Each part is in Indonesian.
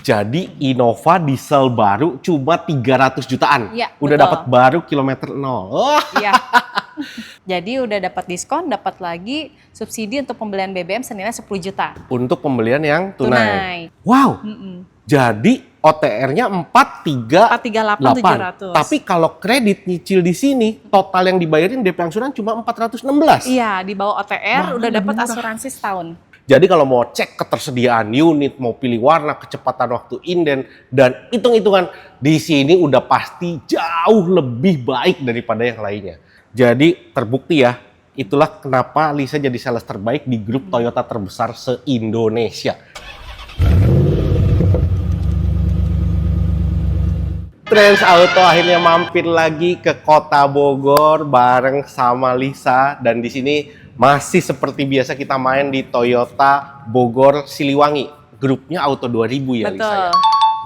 Jadi Innova diesel baru cuma 300 jutaan. Iya, Udah betul. dapat baru kilometer 0. Oh. Iya. Jadi udah dapat diskon, dapat lagi subsidi untuk pembelian BBM senilai 10 juta. Untuk pembelian yang tunai. Tunai. Wow. Mm-mm. Jadi OTR-nya 438. 438 700. Tapi kalau kredit nyicil di sini, total yang dibayarin DP angsuran cuma 416. Iya, di bawah OTR Bahkan udah lebih dapat murah. asuransi setahun. Jadi kalau mau cek ketersediaan unit, mau pilih warna, kecepatan waktu inden, dan hitung-hitungan, di sini udah pasti jauh lebih baik daripada yang lainnya. Jadi terbukti ya, itulah kenapa Lisa jadi sales terbaik di grup Toyota terbesar se-Indonesia. Trans Auto akhirnya mampir lagi ke Kota Bogor bareng sama Lisa, dan di sini masih seperti biasa kita main di Toyota Bogor Siliwangi. Grupnya Auto 2000 ya. Betul. Lisa ya.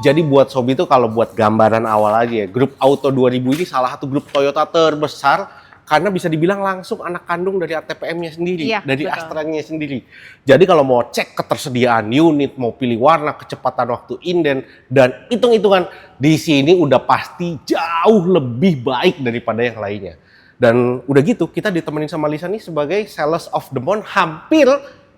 Jadi buat sobi itu kalau buat gambaran awal aja ya, grup Auto 2000 ini salah satu grup Toyota terbesar karena bisa dibilang langsung anak kandung dari ATPM-nya sendiri, Iya, dari betul. Astra-nya sendiri. Jadi kalau mau cek ketersediaan unit, mau pilih warna, kecepatan waktu inden, dan hitung-hitungan, di sini udah pasti jauh lebih baik daripada yang lainnya. Dan udah gitu, kita ditemenin sama Lisa nih sebagai Sales of the Month hampir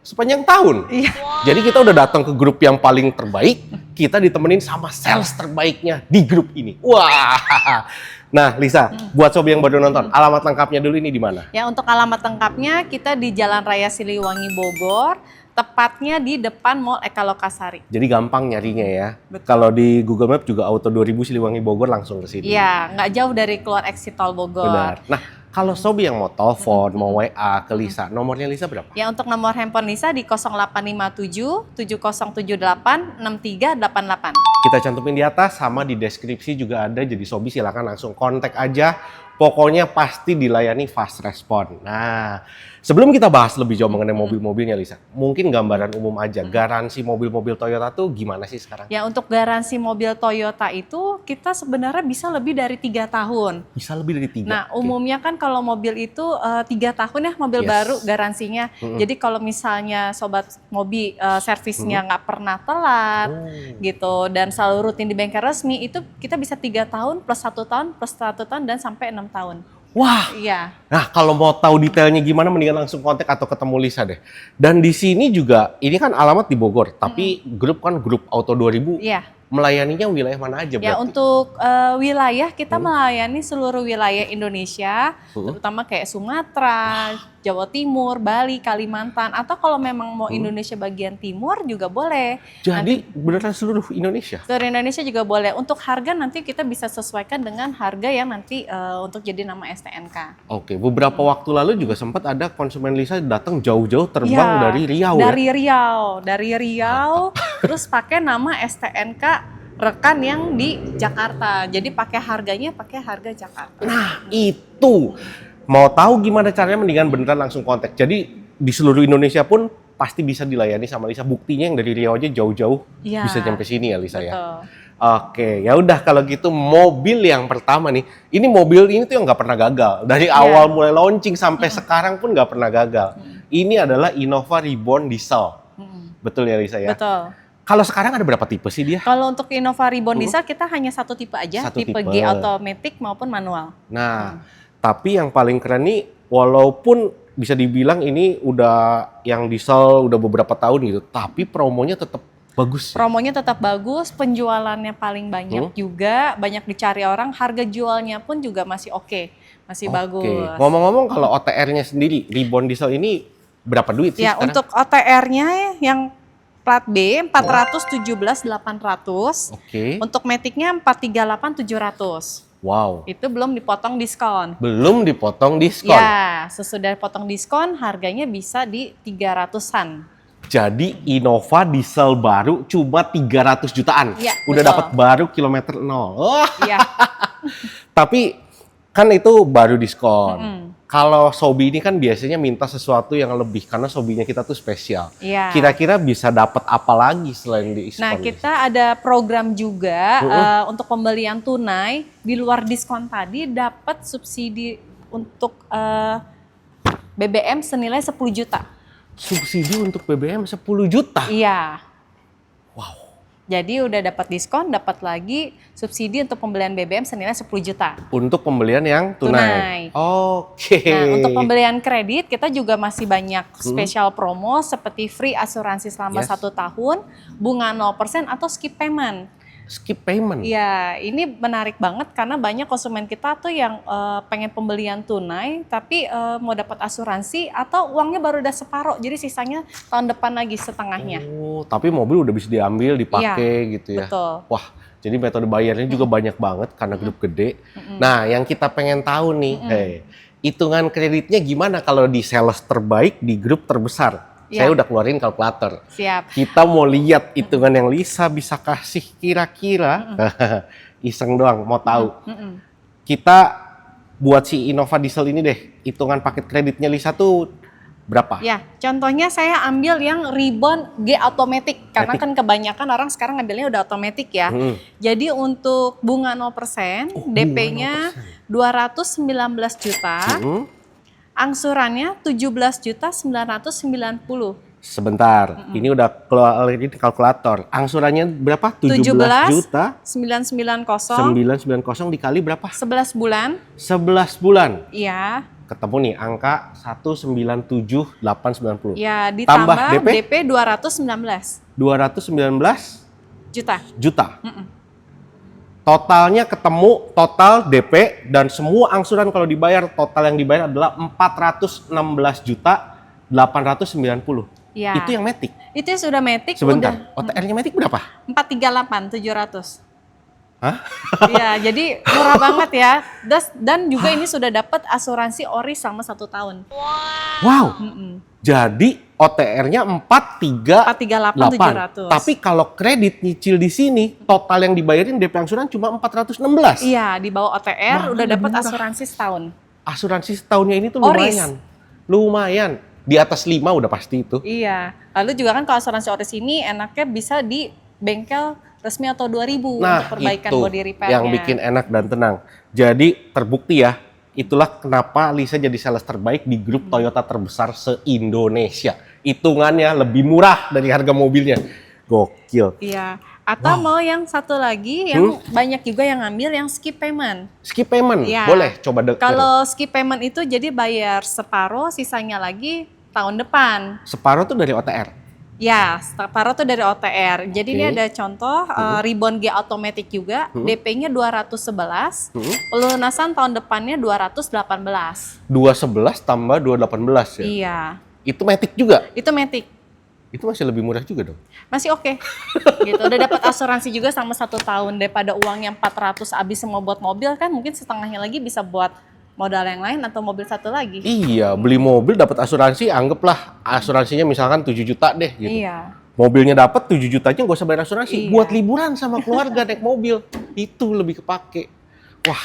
sepanjang tahun. Iya. Jadi kita udah datang ke grup yang paling terbaik, kita ditemenin sama sales terbaiknya di grup ini. Wah. Nah, Lisa, buat sobi yang baru nonton, alamat lengkapnya dulu ini di mana? Ya, untuk alamat lengkapnya kita di Jalan Raya Siliwangi Bogor, tepatnya di depan Mall Eka Lokasari. Jadi gampang nyarinya ya. Betul. Kalau di Google Map juga Auto 2000 Siliwangi Bogor langsung ke sini. Iya, nggak jauh dari keluar exit tol Bogor. Benar. Nah, kalau sobi yang mau telepon, mau WA ke Lisa, nomornya Lisa berapa? Ya, untuk nomor handphone Lisa di 0857 7078 6388. Kita cantumin di atas, sama di deskripsi juga ada, jadi sobi silakan langsung kontak aja. Pokoknya pasti dilayani fast respon. Nah, sebelum kita bahas lebih jauh mengenai mobil-mobilnya Lisa, mungkin gambaran umum aja, garansi mobil-mobil Toyota tuh gimana sih sekarang? Ya, untuk garansi mobil Toyota itu kita sebenarnya bisa lebih dari 3 tahun. Bisa lebih dari 3. Nah, umumnya kan kalau mobil itu 3 tahun ya, mobil Yes. baru garansinya. Jadi kalau misalnya sobat mobil servisnya nggak pernah telat gitu dan selalu rutin di bengkel resmi, itu kita bisa 3 tahun plus 1 tahun plus 1 tahun dan sampai 6 tahun. Wah. Iya. Nah, kalau mau tahu detailnya gimana, mendingan langsung kontak atau ketemu Lisa deh. Dan di sini juga, ini kan alamat di Bogor, tapi grup kan grup Auto 2000, Iya. melayaninya wilayah mana aja Ya, berarti? untuk wilayah kita melayani seluruh wilayah Indonesia, terutama kayak Sumatera, Jawa Timur, Bali, Kalimantan, atau kalau memang mau Indonesia bagian timur juga boleh. Jadi beneran seluruh Indonesia? Seluruh Indonesia juga boleh. Untuk harga nanti kita bisa sesuaikan dengan harga yang nanti untuk jadi nama STNK. Oke, beberapa waktu lalu juga sempat ada konsumen Lisa datang jauh-jauh terbang Iya, dari Riau dari Riau, terus pakai nama STNK rekan yang di Jakarta. Jadi pakai harganya pakai harga Jakarta. Nah, itu. Mau tahu gimana caranya, mendingan beneran langsung kontak. Jadi di seluruh Indonesia pun pasti bisa dilayani sama Lisa. Buktinya yang dari Riau aja jauh-jauh Iya, bisa nyampe sini ya Lisa ya. betul. Oke, ya udah kalau gitu mobil yang pertama nih. Ini mobil ini tuh yang nggak pernah gagal. Dari awal mulai launching sampai sekarang pun nggak pernah gagal. Ini adalah Innova Reborn Diesel. Betul ya Lisa ya? Betul. Kalau sekarang ada berapa tipe sih dia? Kalau untuk Innova Reborn Diesel kita hanya satu tipe aja, Satu tipe tipe. G automatic maupun manual. Nah, tapi yang paling keren nih, walaupun bisa dibilang ini udah yang diesel udah beberapa tahun gitu, tapi promonya tetap bagus. Promonya tetap bagus, penjualannya paling banyak juga, banyak dicari orang, harga jualnya pun juga masih oke, masih bagus. Ngomong-ngomong kalau OTR-nya sendiri, Reborn Diesel ini berapa duit sih Ya, sekarang? untuk OTR-nya yang plat B 417.800, Oke. untuk Matic-nya 438.700. Wow. Itu belum dipotong diskon. Belum dipotong diskon. Ya, sesudah potong diskon harganya bisa di 300-an. Jadi Innova diesel baru cuma 300 jutaan. Iya, Udah betul. dapat baru kilometer 0. Oh. Iya. Tapi kan itu baru diskon. Kalau Sobi ini kan biasanya minta sesuatu yang lebih karena Sobinya kita tuh spesial. Iya. Kira-kira bisa dapat apa lagi selain diskon? Nah, kita ada program juga untuk pembelian tunai di luar diskon tadi dapat subsidi untuk BBM senilai 10 juta. Subsidi untuk BBM 10 juta. Iya. Wow. Jadi udah dapat diskon, dapat lagi subsidi untuk pembelian BBM senilai 10 juta. Untuk pembelian yang tunai. Oke. Nah, untuk pembelian kredit kita juga masih banyak spesial promo seperti free asuransi selama 1 tahun, bunga 0% atau skip payment. Skip payment. Iya, ini menarik banget karena banyak konsumen kita tuh yang pengen pembelian tunai tapi mau dapat asuransi atau uangnya baru udah separuh, jadi sisanya tahun depan lagi setengahnya. Oh, tapi mobil udah bisa diambil, dipakai gitu ya. Betul. Wah, jadi metode bayarnya juga banyak banget karena grup gede. Nah, yang kita pengen tahu nih, hitungan kreditnya gimana kalau di sales terbaik di grup terbesar? Saya udah keluarin kalkulator. Siap. Kita mau lihat hitungan yang Lisa bisa kasih kira-kira. Iseng doang, mau tahu. Kita buat si Innova Diesel ini deh, hitungan paket kreditnya Lisa tuh berapa? Ya, contohnya saya ambil yang Ribbon G Automatic karena kan kebanyakan orang sekarang ngambilnya udah otomatis ya. Jadi untuk bunga 0%, DP-nya 219 juta. Angsurannya 17.990. Sebentar, ini udah keluarin kalkulator. Angsurannya berapa? 17 juta 990 990 dikali berapa? 11 bulan. 11 bulan. Iya. Ketemu nih angka 197.890. Ya, ditambah DP? DP 219 juta. Totalnya ketemu, total DP dan semua angsuran kalau dibayar, total yang dibayar adalah 416.890. Ya. Itu yang Matic. Itu yang sudah Matic. Sebentar, OTR-nya Matic berapa? 438.700. Hah? Iya, jadi murah banget ya. Dan juga ini sudah dapat asuransi ori selama 1 tahun. Wow. Jadi OTR-nya 438.700. Tapi kalau kredit nyicil di sini, total yang dibayarin DP angsuran cuma 416. Iya, di bawah OTR udah dapat asuransi setahun. Asuransi setahunnya ini tuh Oris. lumayan. Di atas 5 udah pasti itu. Iya. Lalu juga kan kalau asuransi Oris ini enaknya bisa di bengkel resmi atau 2000 Nah, untuk perbaikan itu body repair-nya. yang bikin enak dan tenang. Jadi terbukti ya, itulah kenapa Lisa jadi sales terbaik di grup Toyota terbesar se-Indonesia. Hitungannya lebih murah dari harga mobilnya. Gokil. Iya. Atau mau yang satu lagi yang banyak juga yang ngambil yang skip payment. Skip payment, Iya. boleh coba denger. Kalau skip payment itu jadi bayar separuh, sisanya lagi tahun depan. Separuh tuh dari OTR. Ya, separuh tuh dari OTR. Jadi ini ada contoh Ribbon G Automatic juga, DP-nya 211, pelunasan tahun depannya 218. 211 tambah 218 ya? Iya. Itu Matic juga? Itu Matic. Itu masih lebih murah juga dong? Masih oke. Gitu. Udah dapat asuransi juga sama 1 tahun daripada uangnya 400 habis semua buat mobil kan mungkin setengahnya lagi bisa buat modal yang lain atau mobil satu lagi. Iya, beli mobil dapat asuransi, anggaplah asuransinya misalkan 7 juta deh gitu. Iya. Mobilnya dapat 7 jutanya gak usah bayar asuransi. Buat liburan sama keluarga naik mobil. Itu lebih kepake. Wah,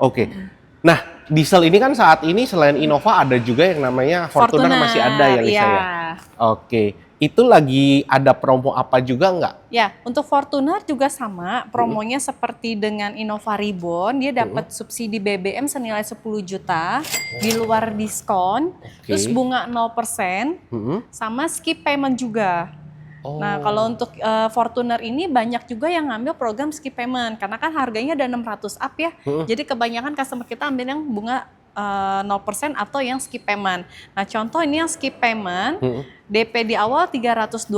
oke. Nah, diesel ini kan saat ini selain Innova ada juga yang namanya Fortuner masih ada ya Lisa ya? Oke. Itu lagi ada promo apa juga nggak? Ya, untuk Fortuner juga sama, promonya seperti dengan Innova Ribbon, dia dapat subsidi BBM senilai 10 juta di luar diskon, terus bunga 0%, sama skip payment juga. Nah, kalau untuk Fortuner ini banyak juga yang ngambil program skip payment, karena kan harganya ada 600 up ya, jadi kebanyakan customer kita ambil yang bunga 0% atau yang skip payment. Nah, contoh ini yang skip payment, DP di awal 327,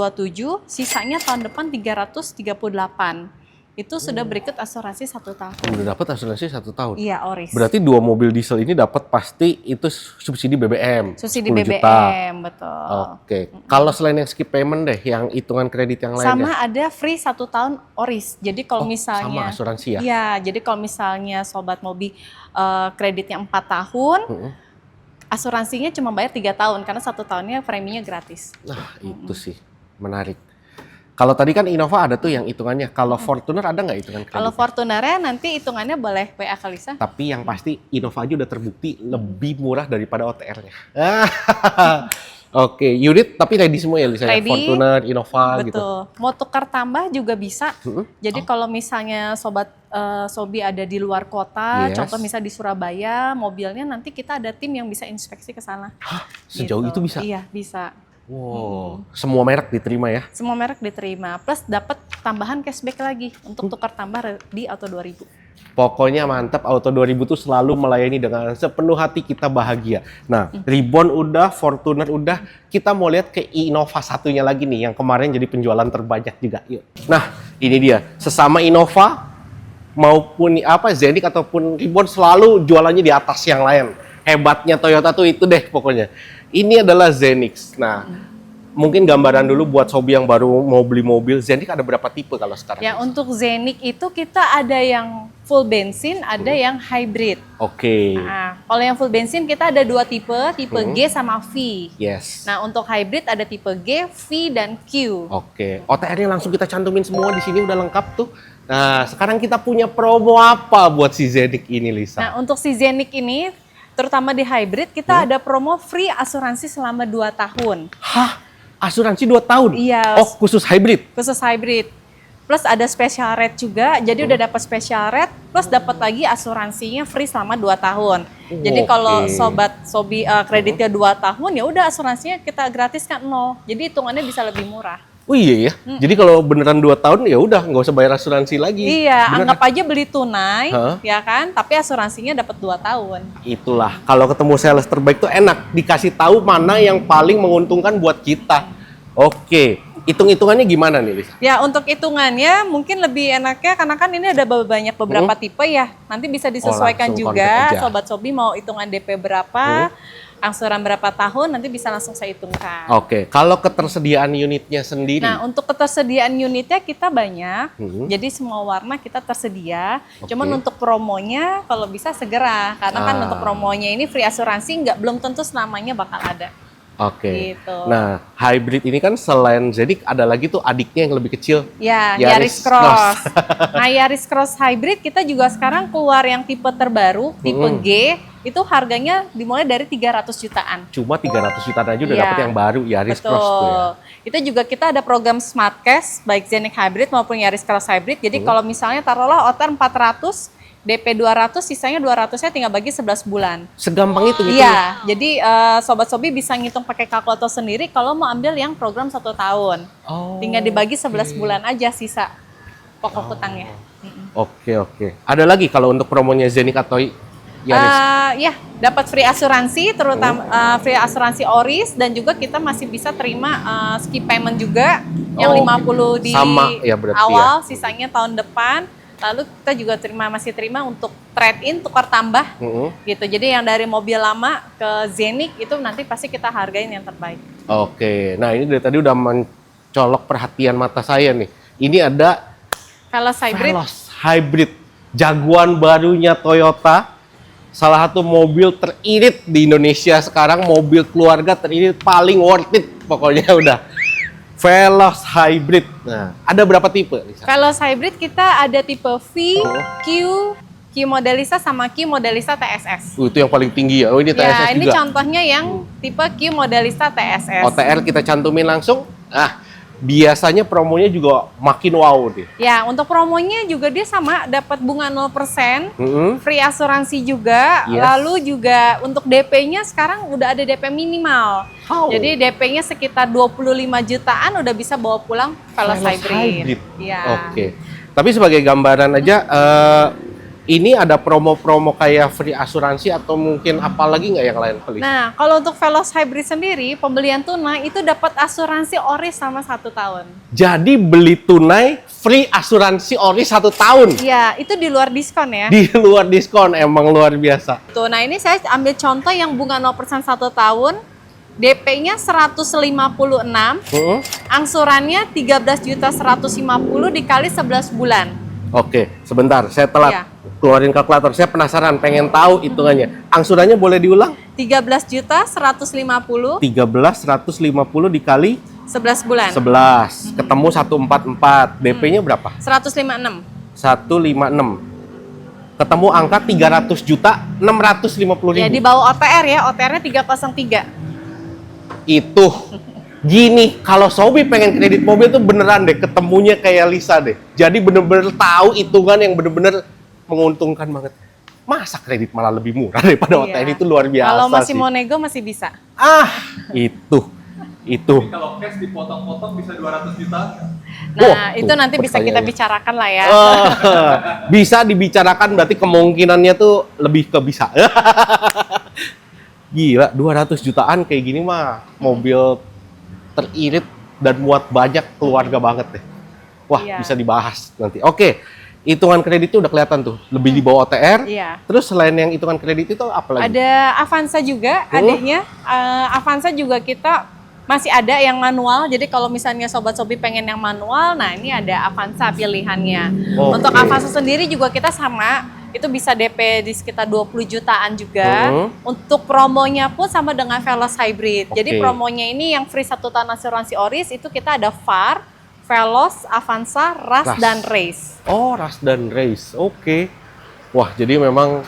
sisanya tahun depan 338. Itu sudah berikut asuransi 1 tahun. Udah dapat asuransi 1 tahun? Iya, Oris. Berarti 2 mobil diesel ini dapat pasti itu subsidi BBM. Subsidi 10 BBM, juta. betul. Oke. Kalau selain yang skip payment deh, yang hitungan kredit yang lain Sama ada free 1 tahun Oris. Jadi kalau misalnya sama asuransi ya? Iya, jadi kalau misalnya sobat mobil kreditnya 4 tahun, asuransinya cuma bayar 3 tahun karena 1 tahunnya preminya gratis. Nah, itu sih menarik. Kalau tadi kan Innova ada tuh yang hitungannya. Kalau Fortuner ada nggak hitungan kredit? Kalau Fortunernya nanti hitungannya boleh WA ke Lisa. Tapi yang pasti Innova aja udah terbukti lebih murah daripada OTR-nya. Oke, unit tapi ready semua ya Lisa? Ready, Fortuner, Innova gitu. betul. Mau tukar tambah juga bisa. Jadi kalau misalnya sobat Sobi ada di luar kota, contoh misalnya di Surabaya, mobilnya nanti kita ada tim yang bisa inspeksi ke sana. Hah, sejauh itu bisa? Iya, bisa. Wow, semua merek diterima ya? Semua merek diterima, plus dapat tambahan cashback lagi untuk tukar tambah di Auto 2000. Pokoknya mantap, Auto 2000 tuh selalu melayani dengan sepenuh hati, kita bahagia. Nah, Ribbon udah, Fortuner udah, kita mau lihat ke Innova satunya lagi nih, yang kemarin jadi penjualan terbanyak juga. Yuk. Nah, ini dia, sesama Innova, maupun Zenix ataupun Ribbon selalu jualannya di atas yang lain. Hebatnya Toyota tuh itu deh pokoknya. Ini adalah Zenix. Nah, mungkin gambaran dulu buat sobi yang baru mau beli mobil. Zenix ada berapa tipe kalau sekarang? Ya, untuk Zenix itu kita ada yang full bensin, ada yang hybrid. Oke. Nah, kalau yang full bensin kita ada 2 tipe, tipe G sama V. Yes. Nah, untuk hybrid ada tipe G, V, dan Q. Oke. OTR-nya langsung kita cantumin semua di sini, udah lengkap tuh. Nah, sekarang kita punya promo apa buat si Zenix ini, Lisa? Nah, untuk si Zenix ini, terutama di hybrid, kita ada promo free asuransi selama 2 tahun. Hah? Asuransi 2 tahun? Iya. Oh, khusus hybrid? Khusus hybrid. Plus ada special rate juga, jadi udah dapat special rate, plus dapat lagi asuransinya free selama 2 tahun. Jadi kalau sobat sobi kreditnya 2 tahun, ya udah asuransinya kita gratiskan 0. Jadi hitungannya bisa lebih murah. Oh iya ya. Jadi kalau beneran 2 tahun ya udah nggak usah bayar asuransi lagi. Iya, Bener. anggap aja beli tunai, ya kan? Tapi asuransinya dapat 2 tahun. Itulah, kalau ketemu sales terbaik tuh enak, dikasih tahu mana yang paling menguntungkan buat kita. Oke, hitung-hitungannya gimana nih, Lisa? Ya, untuk hitungannya mungkin lebih enaknya karena kan ini ada beberapa tipe ya. Nanti bisa disesuaikan langsung juga kontak aja. sobat sobi mau hitungan DP berapa, angsuran berapa tahun, nanti bisa langsung saya hitungkan. Oke, kalau ketersediaan unitnya sendiri. Nah, untuk ketersediaan unitnya kita banyak, jadi semua warna kita tersedia. Cuman untuk promonya kalau bisa segera, karena kan untuk promonya ini free asuransi belum tentu selamanya bakal ada. Oke. Gitu. Nah, hybrid ini kan selain Zenix ada lagi tuh adiknya yang lebih kecil. Ya, Yaris Cross. Nah, Yaris Cross Hybrid kita juga sekarang keluar yang tipe terbaru, tipe G, itu harganya dimulai dari 300 jutaan. Cuma 300 jutaan aja udah dapet yang baru Yaris Betul. Cross tuh ya. Itu juga kita ada program Smart Cash, baik Zenix Hybrid maupun Yaris Cross Hybrid. Jadi kalau misalnya taruhlah OTR 400, DP 200, sisanya 200-nya tinggal bagi 11 bulan. Segampang itu gitu. Iya, jadi Sobat Sobi bisa ngitung pakai kalkulator sendiri kalau mau ambil yang program 1 tahun. Tinggal dibagi 11 bulan aja sisa pokok hutangnya. Oke. Ada lagi kalau untuk promonya Zenix atau Yaris? Ya, dapat free asuransi, terutama free asuransi Oris, dan juga kita masih bisa terima skip payment juga, yang 50 di sama, ya, berarti awal, sisanya tahun depan. Lalu kita juga masih terima untuk trade-in, tukar tambah, gitu. Jadi yang dari mobil lama ke Zenix itu nanti pasti kita hargain yang terbaik. Oke, nah ini dari tadi udah mencolok perhatian mata saya nih. Ini ada Veloz Hybrid. Veloz Hybrid, jagoan barunya Toyota. Salah satu mobil teririt di Indonesia sekarang, mobil keluarga teririt paling worth it pokoknya udah. Veloz Hybrid. Nah, ada berapa tipe, Lisa? Veloz Hybrid kita ada tipe V, Q, Q Modelista sama Q Modelista TSS. Itu yang paling tinggi ya. Oh, ini TSS Ya, ini juga. contohnya yang tipe Q Modelista TSS. OTR kita cantumin langsung. Biasanya promonya juga makin wow deh. Ya, untuk promonya juga dia sama, dapat bunga 0%, free asuransi juga, lalu juga untuk DP-nya sekarang udah ada DP minimal. Jadi DP-nya sekitar 25 jutaan udah bisa bawa pulang Veloz Hybrid. Ya. Oke. Tapi sebagai gambaran aja, ini ada promo-promo kayak free asuransi atau mungkin apa lagi nggak yang lain, Felicia? Nah, kalau untuk Veloz Hybrid sendiri, pembelian tunai itu dapat asuransi Oris sama 1 tahun. Jadi beli tunai, free asuransi Oris 1 tahun? Iya, itu di luar diskon ya. Di luar diskon, emang luar biasa. Tuh, nah ini saya ambil contoh yang bunga 0% 1 tahun, DP-nya 156, angsurannya 13.150 dikali 11 bulan. Oke, sebentar, saya telat. Iya. Keluarin kalkulator, saya penasaran, pengen tahu hitungannya. Angsurannya boleh diulang? 13.150 13.150 dikali 11 bulan. 11, ketemu 144. DP-nya berapa? 156. 156. Ketemu angka 300 juta 650 ribu. Ya, di bawah OTR ya, OTR-nya 303. Itu gini, kalau Sobi pengen kredit mobil tuh beneran deh ketemunya kayak Lisa deh. Jadi bener-bener tahu hitungan yang bener-bener menguntungkan banget. Masa kredit malah lebih murah daripada OTR, itu luar biasa. Kalau masih sih. mau nego masih bisa. Itu. Itu. Tapi kalau cash dipotong-potong bisa 200 juta nggak? Nah, itu tuh nanti bisa kita pertanyaannya. bicarakan lah ya. Bisa dibicarakan, berarti kemungkinannya tuh lebih ke bisa. Gila, 200 jutaan kayak gini mah mobil teririt dan muat banyak keluarga banget deh. Wah, Iya. bisa dibahas nanti. Oke, hitungan kreditnya udah kelihatan tuh, lebih di bawah OTR. Iya. Terus selain yang hitungan kredit itu apa lagi? Ada Avanza juga, adiknya. Avanza juga kita masih ada yang manual. Jadi kalau misalnya Sobat Sobi pengen yang manual, nah ini ada Avanza pilihannya. Oke. Untuk Avanza sendiri juga kita sama, itu bisa DP di sekitar 20 jutaan juga. Untuk promonya pun sama dengan Veloz Hybrid. Jadi Oke. promonya ini yang free 1 tahun asuransi Oris, itu kita ada VAR, Veloz, Avanza, Ras, Ras. dan Race. Oh, Ras dan Race. Oke. Wah, jadi memang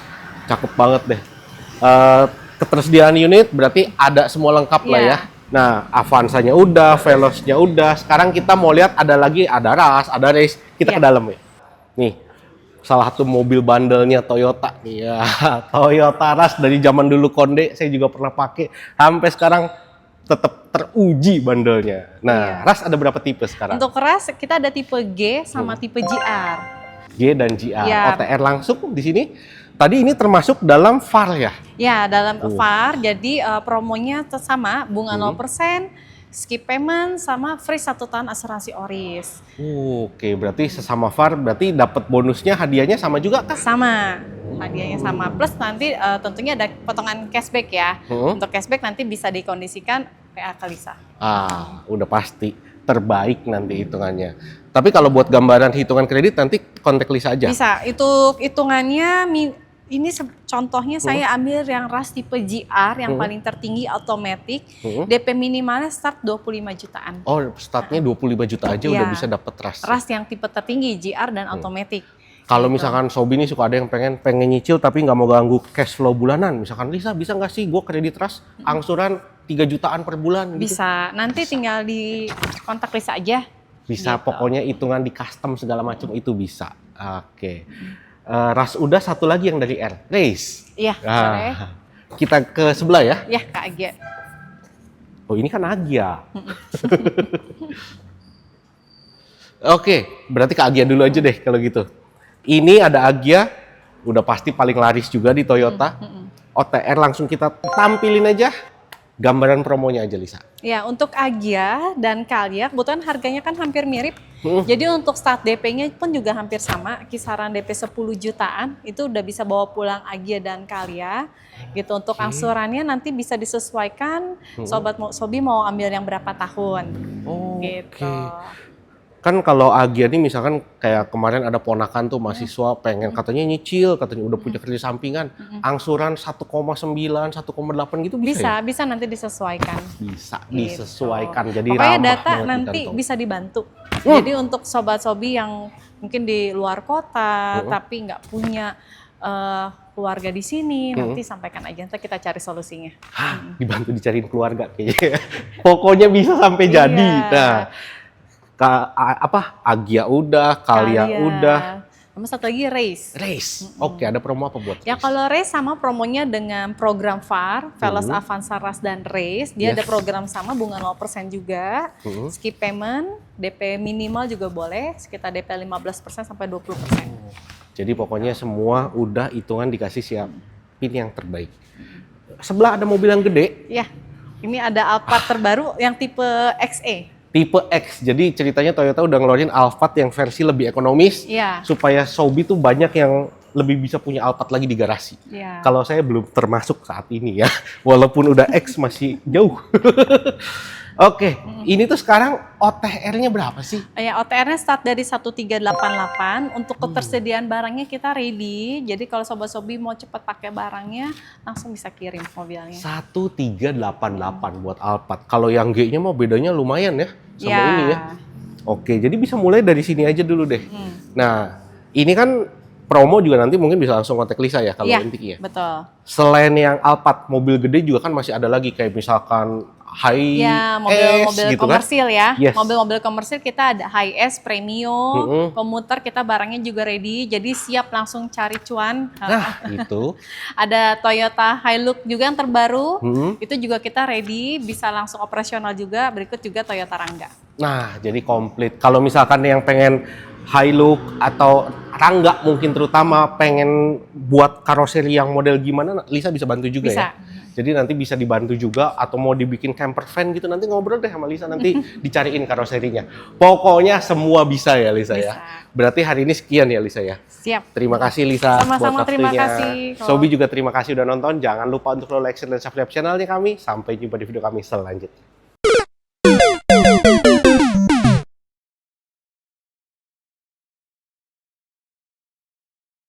cakep banget deh. Ketersediaan unit berarti ada semua lengkap lah Iya. ya. Nah, Avanzanya udah, Veloznya udah. Sekarang kita mau lihat ada lagi, ada Ras, ada Race. Kita Iya. ke dalam ya. Nih, salah satu mobil bandelnya Toyota. Iya, Toyota Ras dari zaman dulu Konde, saya juga pernah pakai. Sampai sekarang tetap teruji bandelnya. Nah, Iya. Ras ada berapa tipe sekarang? Untuk Ras kita ada tipe G sama tipe GR. G dan GR. Iya. OTR langsung di sini. Tadi ini termasuk dalam VAR ya? Ya, dalam VAR, jadi promonya sama, bunga 0%, skip payment, sama free 1 tahun asuransi Oris. Oke, berarti sesama VAR, berarti dapat bonusnya, hadiahnya sama juga kah? Sama, hadiahnya sama. Plus nanti tentunya ada potongan cashback ya. Untuk cashback nanti bisa dikondisikan PA Kalisa. Udah pasti. Terbaik nanti hitungannya. Tapi kalau buat gambaran hitungan kredit nanti kontak Lisa aja. Bisa, itu hitungannya, ini contohnya saya ambil yang Ras tipe GR, yang paling tertinggi otomatis, DP minimalnya start 25 jutaan. Oh, startnya 25 juta aja Iya. udah bisa dapat Ras. Ras yang tipe tertinggi, GR dan otomatis. Kalau misalkan Sobi nih suka ada yang pengen nyicil tapi nggak mau ganggu cash flow bulanan. Misalkan Lisa bisa nggak sih gue kredit Ras angsuran 3 jutaan per bulan gitu? Bisa, nanti tinggal di kontak Lisa aja. Bisa, Gitu. pokoknya hitungan di custom segala macam itu bisa. Oke. Ras udah, satu lagi yang dari R, Race. Iya, sore. Kita ke sebelah ya. Ya, Kak Agia. Oh, ini kan Agia. Oke, berarti ke Agia dulu aja deh kalau gitu. Ini ada Agia, udah pasti paling laris juga di Toyota. OTR langsung kita tampilin aja. Gambaran promonya aja, Lisa. Ya, untuk Agia dan Kalia, kebetulan harganya kan hampir mirip. Jadi untuk start DP-nya pun juga hampir sama, kisaran DP 10 jutaan, itu udah bisa bawa pulang Agia dan Kalia. Gitu, untuk angsurannya nanti bisa disesuaikan, Sobi mau ambil yang berapa tahun. Gitu. Kan kalau Agia nih misalkan kayak kemarin ada ponakan tuh mahasiswa pengen katanya nyicil, katanya udah punya kerja sampingan, angsuran 1,9, 1,8 gitu bisa ya? Bisa nanti disesuaikan. Bisa Gitu. disesuaikan, jadi Pokoknya ramah data banget di nanti kantong. bisa dibantu. Jadi untuk Sobat Sobi yang mungkin di luar kota tapi nggak punya keluarga di sini, nanti sampaikan aja, nanti kita cari solusinya. Dibantu dicariin keluarga kayaknya. Pokoknya bisa sampai jadi. Iya. Nah, Agia udah, Kalia udah, Sama satu lagi Race. Race. Oke, ada promo apa buat Ya Race? kalau Race sama promonya dengan program VAR, Veloz, Avanza, Ras, dan Race. Dia ada program sama bunga 0% juga. Skip payment, DP minimal juga boleh, sekitar DP 15% sampai 20%. Jadi pokoknya semua udah hitungan dikasih siapin yang terbaik. Sebelah ada mobil yang gede, Ya, ini ada Alphard terbaru yang tipe XE. tipe X. Jadi ceritanya Toyota udah ngeluarin Alphard yang versi lebih ekonomis, Iya. supaya Sobi tuh banyak yang lebih bisa punya Alphard lagi di garasi. Iya. Kalau saya belum termasuk saat ini ya, walaupun udah X masih jauh. Oke, ini tuh sekarang OTR-nya berapa sih? Ya, OTR-nya start dari 1388. Untuk ketersediaan barangnya kita ready. Jadi kalau Sobat Sobi mau cepat pakai barangnya, langsung bisa kirim mobilnya. 1388 buat Alphard. Kalau yang G-nya mau bedanya lumayan ya sama Ya. ini ya. Oke, jadi bisa mulai dari sini aja dulu deh. Nah, ini kan promo juga nanti mungkin bisa langsung kontak Lisa ya kalau Iya, intinya. betul. Selain yang Alphard mobil gede juga kan masih ada lagi kayak misalkan high Ya, S mobil-mobil gitu kan? komersil ya. Yes. Mobil-mobil komersil kita ada high S, premium, komuter kita barangnya juga ready, jadi siap langsung cari cuan. Nah, itu. Ada Toyota Hilux juga yang terbaru, Mm-mm. itu juga kita ready, bisa langsung operasional juga. Berikut juga Toyota Rangga. Nah, jadi komplit. Kalau misalkan yang pengen Hilux atau Rangga mungkin terutama pengen buat karoseri yang model gimana, Lisa bisa bantu juga Bisa. ya. Jadi nanti bisa dibantu juga atau mau dibikin camper van gitu nanti ngobrol deh sama Lisa nanti dicariin karoserinya. Pokoknya semua bisa ya Lisa ya. Bisa. Berarti hari ini sekian ya Lisa ya. Siap. Terima kasih Lisa Sama-sama, buat terima waktunya. kasih. Sobi juga terima kasih udah nonton. Jangan lupa untuk like, share, dan subscribe channelnya kami. Sampai jumpa di video kami selanjutnya.